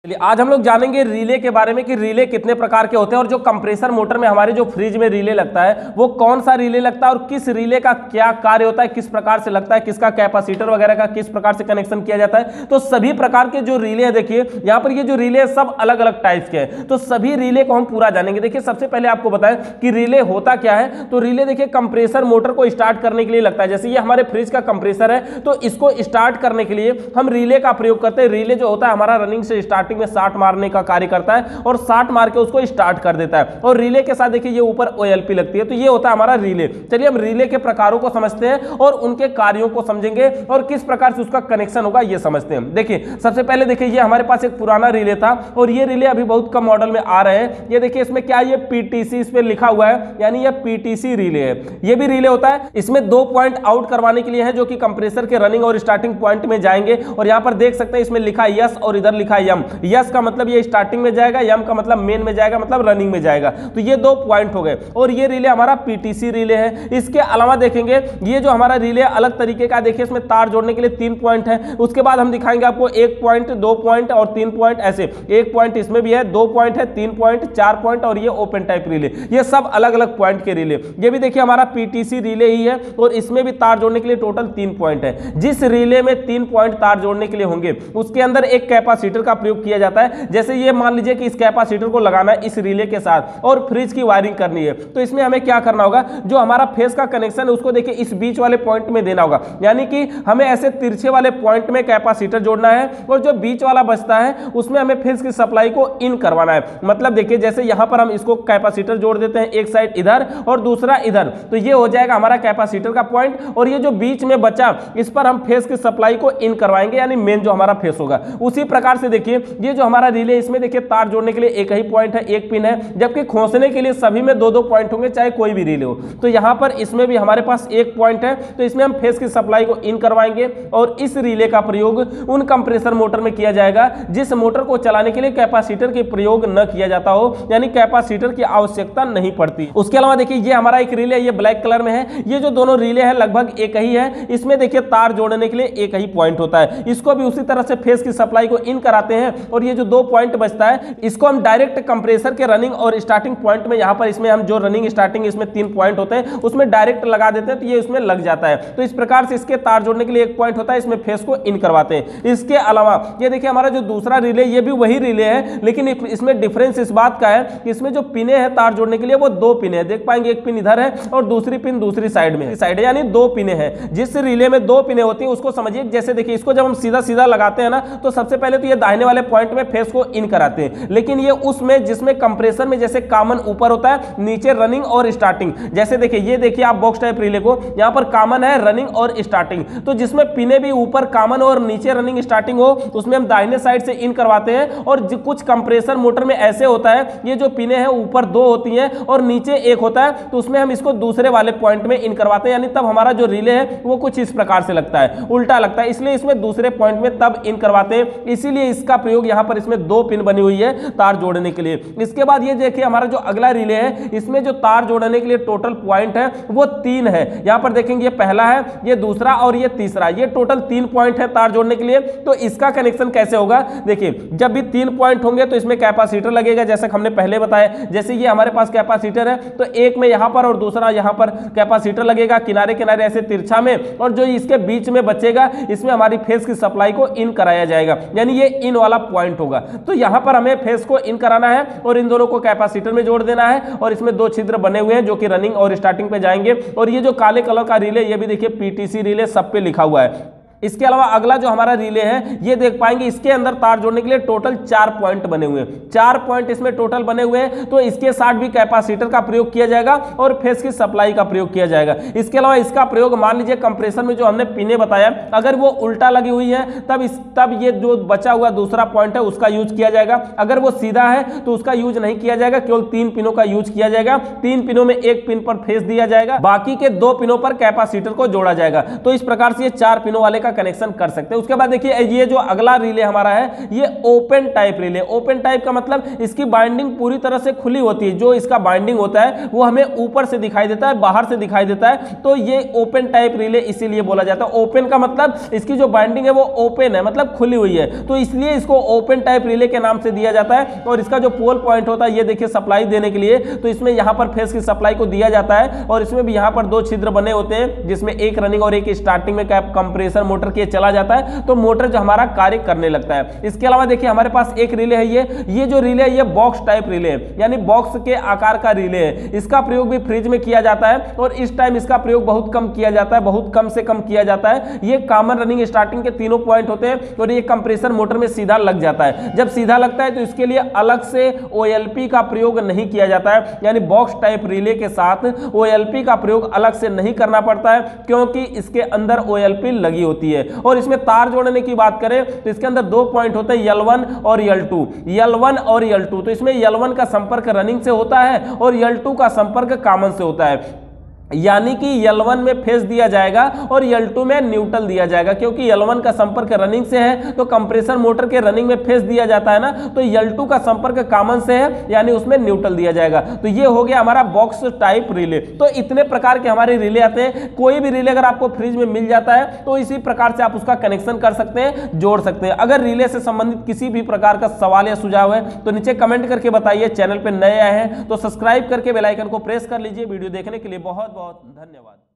चलिए आज हम लोग जानेंगे रिले के बारे में कि रिले कितने प्रकार के होते हैं और जो कंप्रेसर मोटर में हमारे जो फ्रिज में रिले लगता है वो कौन सा रिले लगता है और किस रिले का क्या कार्य होता है, किस प्रकार से लगता है, किसका कैपेसिटर वगैरह का किस प्रकार से कनेक्शन किया जाता है। तो सभी प्रकार के जो रिले हैं, देखिए यहाँ पर ये जो रिले है सब अलग अलग टाइप्स के हैं, तो सभी रिले को हम पूरा जानेंगे। देखिए सबसे पहले आपको बताएं कि रिले होता क्या है। तो रिले देखिए कंप्रेसर मोटर को स्टार्ट करने के लिए लगता है। जैसे ये हमारे फ्रिज का कंप्रेसर है तो इसको स्टार्ट करने के लिए हम रिले का प्रयोग करते हैं। रिले जो होता है हमारा रनिंग से स्टार्टिंग में शार्ट मारने का कार्य करता है और शार्ट मार के उसको स्टार्ट कर देता है। और रिले के साथ देखिए ये ऊपर ओएलपी लगती है, तो ये होता है हमारा रिले। चलिए हम रिले के प्रकारों को समझते हैं और उनके कार्यों को समझेंगे और किस प्रकार से उसका कनेक्शन होगा ये समझते हैं। देखिए सबसे पहले देखिए ये हमारे पास एक पुराना रिले था और ये रिले अभी बहुत कम मॉडल में आ रहे हैं। ये देखिए इसमें क्या ये पीटीसी इस पे लिखा हुआ है, यानी ये पीटीसी रिले है। ये भी रिले होता है। इसमें 2 पॉइंट आउट करवाने के लिए है जो कि कंप्रेसर के रनिंग और स्टार्टिंग पॉइंट में जाएंगे। और यहां पर देख सकते हैं इसमें लिखा है यस और इधर लिखा है यम। यस का मतलब ये स्टार्टिंग में जाएगा, यम का मतलब मेन में जाएगा, मतलब रनिंग में जाएगा। तो ये 2 पॉइंट हो गए और ये रिले हमारा पीटीसी रिले है। इसके अलावा देखेंगे ये जो हमारा रिले अलग तरीके का, देखिए इसमें तार जोड़ने के लिए 3 पॉइंट है। उसके बाद हम दिखाएंगे आपको 1 पॉइंट, 2 पॉइंट और 3 पॉइंट। ऐसे 1 पॉइंट इसमें भी है, 2 पॉइंट है, 3 पॉइंट, 4 पॉइंट और ये ओपन टाइप रिले। ये सब अलग अलग पॉइंट के रिले। ये भी देखिए हमारा पीटीसी रिले ही है और इसमें भी तार जोड़ने के लिए टोटल 3 पॉइंट है। जिस रिले में 3 पॉइंट तार जोड़ने के लिए होंगे उसके अंदर एक कैपेसिटर का प्रयोग किया जाता है। जैसे ये मान लीजिए कि इस कैपेसिटर को लगाना है इस रिले के साथ और फ्रिज की वायरिंग करनी है, तो इसमें हमें क्या करना होगा, जो हमारा फेस का कनेक्शन है उसको देखिए इस बीच वाले पॉइंट में देना होगा। यानी कि हमें ऐसे तिरछे वाले पॉइंट में कैपेसिटर जोड़ना है और जो बीच वाला बचता है उसमें हमें फेस की सप्लाई को इन करवाना है। मतलब देखिए जैसे यहां पर हम इसको कैपेसिटर जोड़ देते हैं, एक साइड इधर और दूसरा इधर, तो ये हो जाएगा हमारा कैपेसिटर का पॉइंट। और ये जो बीच में बचा इस पर हम फेस की सप्लाई को इन करवाएंगे, यानी मेन जो हमारा फेस होगा। उसी प्रकार से देखिए ये जो हमारा रिले, इसमें देखिए तार जोड़ने के लिए एक ही पॉइंट है, एक पिन है, जबकि खोसने के लिए सभी में 2-2 पॉइंट होंगे, चाहे कोई भी रिले हो। तो यहां पर इसमें भी हमारे पास एक पॉइंट है, तो इसमें हम फेस की सप्लाई को इन करवाएंगे। और इस रिले का प्रयोग उन कंप्रेसर मोटर में किया जाएगा जिस मोटर को चलाने के लिए कैपेसिटर के प्रयोग न किया जाता हो, यानी कैपेसिटर की आवश्यकता नहीं पड़ती। उसके अलावा देखिए ये हमारा एक रिले, ये ब्लैक कलर में है। ये जो दोनों रिले हैं लगभग एक ही है। इसमें देखिए तार जोड़ने के लिए एक ही पॉइंट होता है। इसको भी उसी तरह से फेस की सप्लाई को इन कराते हैं और ये जो 2 पॉइंट बचता है इसको हम डायरेक्ट कंप्रेसर के रनिंग और स्टार्टिंग पॉइंट में, यहां पर इसमें हम जो रनिंग स्टार्टिंग इसमें 3 पॉइंट होते हैं उसमें डायरेक्ट लगा देते हैं, तो ये उसमें लग जाता है। तो इस प्रकार से इसके तार जोड़ने के लिए एक पॉइंट होता है, इसमें फेस को इन करवाते हैं। इसके अलावा ये देखिए हमारा जो दूसरा रिले, ये भी वही रिले है, लेकिन इसमें डिफरेंस इस बात का है कि इसमें जो पिने हैं तार जोड़ने के लिए वो 2 पिने हैं। देख पाएंगे एक पिन इधर है और दूसरी पिन दूसरी साइड में है, यानी 2 पिने हैं। जिस रिले में 2 पिने होती है उसको समझिए, जैसे देखिए इसको जब हम सीधा सीधा लगाते हैं ना, तो सबसे पहले तो ये दाहिने वाले पॉइंट में फेस को इन कराते हैं। लेकिन ये उसमें जिसमें कंप्रेसर में जैसे कॉमन ऊपर होता है, नीचे रनिंग और स्टार्टिंग। जैसे देखिए ये देखिए आप बॉक्स टाइप रिले को, यहां पर कॉमन है रनिंग और स्टार्टिंग, तो जिसमें पिने भी ऊपर कॉमन और नीचे रनिंग स्टार्टिंग हो उसमें हम दाहिने साइड से इन करवाते हैं। और कुछ कंप्रेसर मोटर में ऐसे होता है, ये जो पिने हैं ऊपर 2 होती हैं और नीचे 1 होता है, तो उसमें हम इसको दूसरे वाले पॉइंट में इन करवाते हैं, यानी तब हमारा जो रिले है वो कुछ इस प्रकार से लगता है, उल्टा लगता है, इसलिए इसमें दूसरे पॉइंट में तब इन करवाते हैं। इसीलिए इसका प्रयोग यहां पर इसमें 2 पिन बनी हुई है तार जोड़ने के लिए। इसके बाद ये देखिए हमारा जो अगला रिले है, इसमें जो तार जोड़ने के लिए टोटल पॉइंट है वो 3 है। यहां पर देखेंगे ये पहला है, ये दूसरा और ये तीसरा, ये टोटल 3 पॉइंट है तार जोड़ने के लिए। तो इसका कनेक्शन कैसे होगा, देखिए जब भी 3 पॉइंट होंगे तो इसमें कैपेसिटर लगेगा, जैसे हमने पहले बताया। जैसे ये हमारे पास कैपेसिटर है तो एक में यहां पर और दूसरा यहां पर कैपेसिटर लगेगा, किनारे किनारे ऐसे तिरछा में, और जो इसके बीच में बचेगा इसमें हमारी फेस की सप्लाई को इन कराया जाएगा, यानी ये इन वाला पॉइंट होगा। तो यहां पर हमें फेस को इन कराना है और इन दोनों को कैपेसिटर में जोड़ देना है। और इसमें 2 छिद्र बने हुए हैं जो कि रनिंग और स्टार्टिंग पे जाएंगे। और ये जो काले कलर का रिले, ये भी देखिए पीटीसी रिले सब पे लिखा हुआ है। इसके अलावा अगला जो हमारा रिले है, ये देख पाएंगे इसके अंदर तार जोड़ने के लिए टोटल 4 पॉइंट बने हुए हैं। 4 पॉइंट इसमें टोटल बने हुए हैं, तो इसके साथ भी कैपेसिटर का प्रयोग किया जाएगा और फेस की सप्लाई का प्रयोग किया जाएगा। इसके अलावा इसका प्रयोग मान लीजिए कंप्रेसर में जो हमने पिने बताया, अगर वो उल्टा लगी हुई है तब ये जो बचा हुआ दूसरा पॉइंट है उसका यूज किया जाएगा। अगर वो सीधा है तो उसका यूज नहीं किया जाएगा, केवल 3 पिनों का यूज किया जाएगा। 3 पिनों में 1 पिन पर फेस दिया जाएगा, बाकी के 2 पिनों पर कैपेसिटर को जोड़ा जाएगा। तो इस प्रकार से 4 पिनों वाले का कनेक्शन कर सकते हैं। उसके बाद देखिए ये जो अगला रिले हमारा है ये open type relay. Open type का मतलब इसकी बाइंडिंग पूरी तरह से खुली होती है, जो इसका बाइंडिंग होता है वो हमें ऊपर से दिखाई देता है, बाहर से दिखाई देता है, तो ये ओपन टाइप रिले इसीलिए बोला जाता है। ओपन का मतलब इसकी जो बाइंडिंग है वो ओपन है, मतलब खुली हुई है, तो इसलिए इसको ओपन टाइप रिले के नाम से दिया जाता है। और इसका जो पोल पॉइंट होता है ये देखिए सप्लाई देने के लिए, तो इसमें यहां पर फेस की सप्लाई को दिया जाता है और इसमें भी यहां पर दो छिद्र बने होते हैं जिसमें एक रनिंग और एक स्टार्टिंग में कंप्रेसर मोटर के चला जाता है, तो मोटर जो हमारा कार्य करने लगता है। इसके अलावा देखिए हमारे पास एक रिले है, ये जो रिले है ये बॉक्स टाइप रिले है, यानी बॉक्स के आकार का रिले है। इसका प्रयोग भी फ्रिज में किया जाता है और इस टाइम इसका प्रयोग बहुत कम किया जाता है, बहुत कम से कम किया जाता है। ये कॉमन रनिंग स्टार्टिंग के तीनों पॉइंट होते हैं और ये कंप्रेसर मोटर में सीधा लग जाता है। जब सीधा लगता है तो इसके लिए अलग से OLP का प्रयोग नहीं किया जाता है, यानी बॉक्स टाइप रिले के साथ OLP का प्रयोग अलग से नहीं करना पड़ता है क्योंकि इसके अंदर OLP लगी होती है। और इसमें तार जोड़ने की बात करें तो इसके अंदर दो पॉइंट होते हैं L1 और L2, L1 और L2। तो इसमें L1 का संपर्क रनिंग से होता है और L2 का संपर्क कॉमन से होता है, यानी कि L1 में फेस दिया जाएगा और L2 में न्यूट्रल दिया जाएगा। क्योंकि L1 का संपर्क रनिंग से है तो कंप्रेसर मोटर के रनिंग में फेस दिया जाता है ना, तो L2 का संपर्क कॉमन से है यानी उसमें न्यूट्रल दिया जाएगा। तो ये हो गया हमारा बॉक्स टाइप रिले। तो इतने प्रकार के हमारे रिले आते हैं। कोई भी रिले अगर आपको फ्रिज में मिल जाता है तो इसी प्रकार से आप उसका कनेक्शन कर सकते हैं, जोड़ सकते हैं। अगर रिले से संबंधित किसी भी प्रकार का सवाल या सुझाव है तो नीचे कमेंट करके बताइए। चैनल पर नए आए हैं तो सब्सक्राइब करके बेल आइकन को प्रेस कर लीजिए। वीडियो देखने के लिए बहुत बहुत धन्यवाद।